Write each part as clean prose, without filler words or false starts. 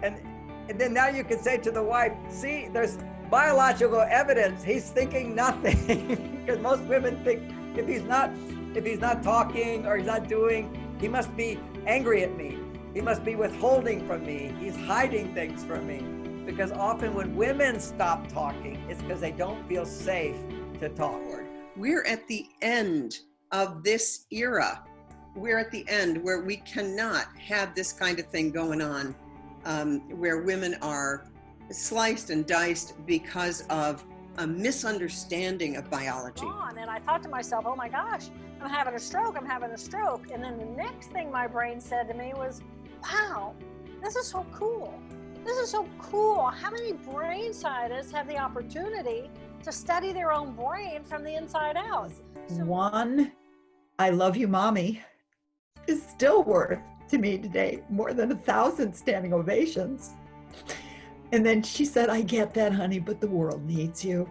And then now you can say to the wife, see, there's biological evidence he's thinking nothing. Because most women think if he's not talking or he's not doing, he must be angry at me. He must be withholding from me. He's hiding things from me. Because often when women stop talking, it's because they don't feel safe to talk. We're at the end of this era. We're at the end where we cannot have this kind of thing going on, where women are sliced and diced because of a misunderstanding of biology. And I thought to myself, oh my gosh, I'm having a stroke. And then the next thing my brain said to me was, wow, this is so cool. This is so cool. How many brain scientists have the opportunity to study their own brain from the inside out? One, I love you, mommy, is still worth to me today more than 1,000 standing ovations. And then she said, I get that, honey, but the world needs you.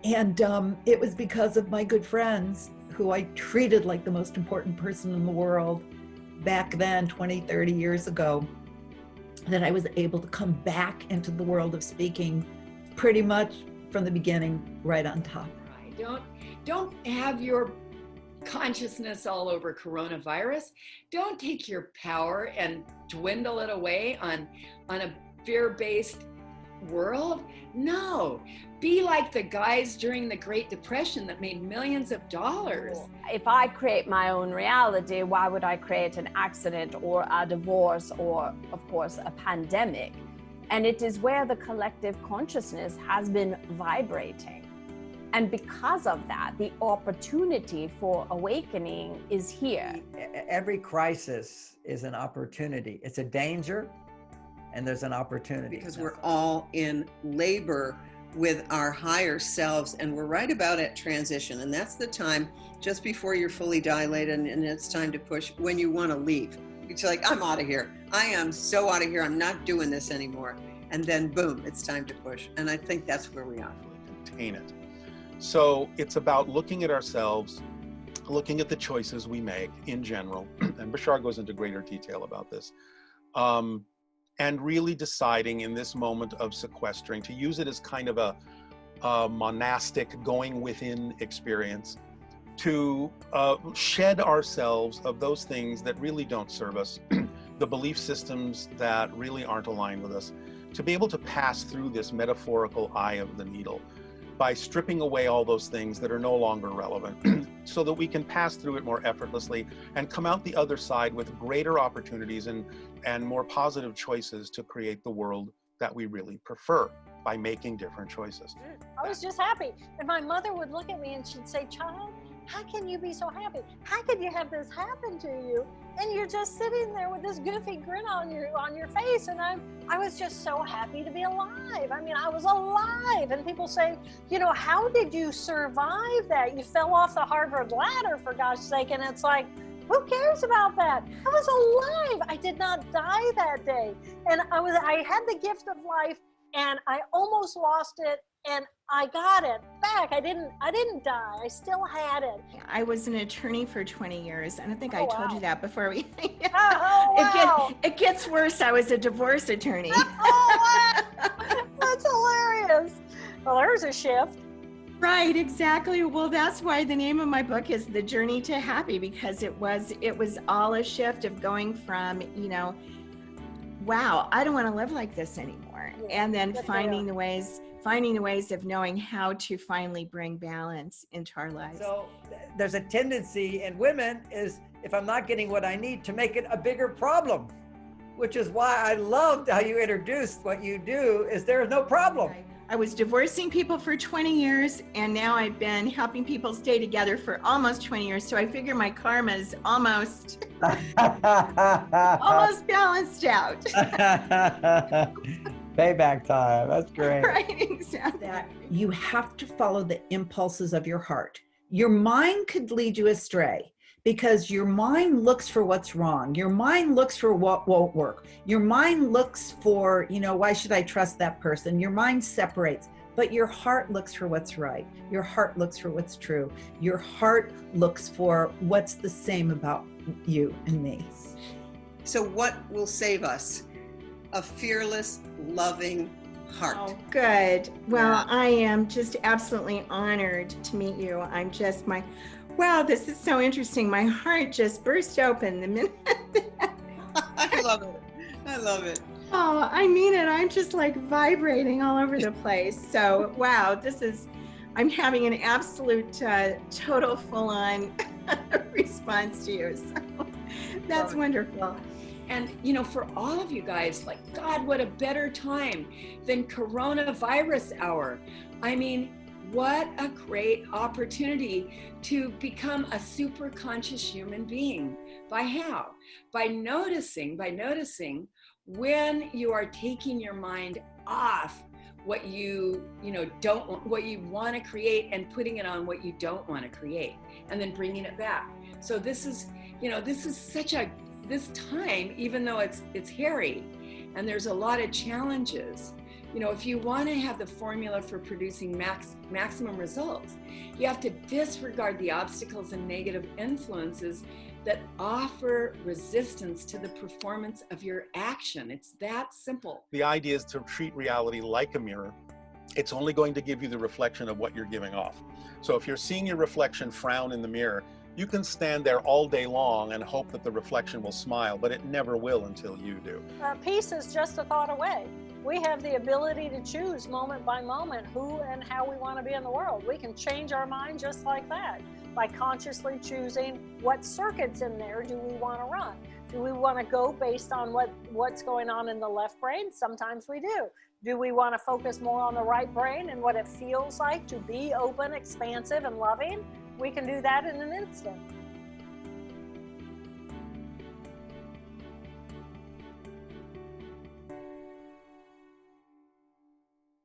And it was because of my good friends who I treated like the most important person in the world back then, 20, 30 years ago, that I was able to come back into the world of speaking pretty much from the beginning, right on top. Right. Don't have your consciousness all over coronavirus. Don't take your power and dwindle it away on a fear-based world. No, be like the guys during the Great Depression that made millions of dollars. If I create my own reality, why would I create an accident or a divorce or, of course, a pandemic? And it is where the collective consciousness has been vibrating. And because of that, the opportunity for awakening is here. Every crisis is an opportunity. It's a danger, and there's an opportunity. Because we're all in labor with our higher selves, and we're right about at transition. And that's the time just before you're fully dilated and it's time to push when you want to leave. It's like, I'm out of here. I am so out of here. I'm not doing this anymore. And then boom, it's time to push. And I think that's where we are. Contain it. So it's about looking at ourselves, looking at the choices we make in general, and Bashar goes into greater detail about this, and really deciding in this moment of sequestering to use it as kind of a monastic going within experience to shed ourselves of those things that really don't serve us, the belief systems that really aren't aligned with us, to be able to pass through this metaphorical eye of the needle by stripping away all those things that are no longer relevant so that we can pass through it more effortlessly and come out the other side with greater opportunities and more positive choices to create the world that we really prefer by making different choices. I was just happy. And my mother would look at me and she'd say, child, how can you be so happy? How could you have this happen to you? And you're just sitting there with this goofy grin on your face. And I was just so happy to be alive. I mean, I was alive. And people say, you know, how did you survive that? You fell off the Harvard ladder, for gosh sake. And it's like, who cares about that? I was alive. I did not die that day. And I had the gift of life, and I almost lost it, and I got it back. I didn't die. I still had it. I was an attorney for 20 years. I don't think I told you that before we. Wow. It gets worse. I was a divorce attorney. Oh, wow. That's hilarious. Well, there's a shift. Right, exactly. Well, that's why the name of my book is The Journey to Happy, because it was all a shift of going from, you know, wow, I don't want to live like this anymore. Yeah, and then finding the ways of knowing how to finally bring balance into our lives. So there's a tendency in women is, if I'm not getting what I need, to make it a bigger problem, which is why I loved how you introduced what you do, is there is no problem. Right. I was divorcing people for 20 years, and now I've been helping people stay together for almost 20 years. So I figure my karma is almost balanced out. Payback time. That's great. Right, exactly. You have to follow the impulses of your heart. Your mind could lead you astray, because your mind looks for what's wrong. Your mind looks for what won't work. Your mind looks for, you know, why should I trust that person? Your mind separates, but your heart looks for what's right. Your heart looks for what's true. Your heart looks for what's the same about you and me. So what will save us? a fearless, loving heart. Oh, good. Well, Yeah. I am just absolutely honored to meet you. I'm just wow, this is so interesting. My heart just burst open the minute. I love it. I love it. Oh, I mean it. I'm just like vibrating all over the place. So, wow, I'm having an absolute, total full-on response to you. So that's wonderful. And, you know, for all of you guys, like, God, what a better time than coronavirus hour. I mean, what a great opportunity to become a super conscious human being. By how? By noticing when you are taking your mind off what you don't, what you want to create, and putting it on what you don't want to create, and then bringing it back. So this is this time, even though it's hairy and there's a lot of challenges, if you want to have the formula for producing maximum results, you have to disregard the obstacles and negative influences that offer resistance to the performance of your action. It's that simple. The idea is to treat reality like a mirror. It's only going to give you the reflection of what you're giving off. So if you're seeing your reflection frown in the mirror, you can stand there all day long and hope that the reflection will smile, but it never will until you do. Peace is just a thought away. We have the ability to choose moment by moment who and how we want to be in the world. We can change our mind just like that by consciously choosing what circuits in there do we want to run. Do we want to go based on what's going on in the left brain? Sometimes we do. Do we want to focus more on the right brain and what it feels like to be open, expansive, and loving? We can do that in an instant.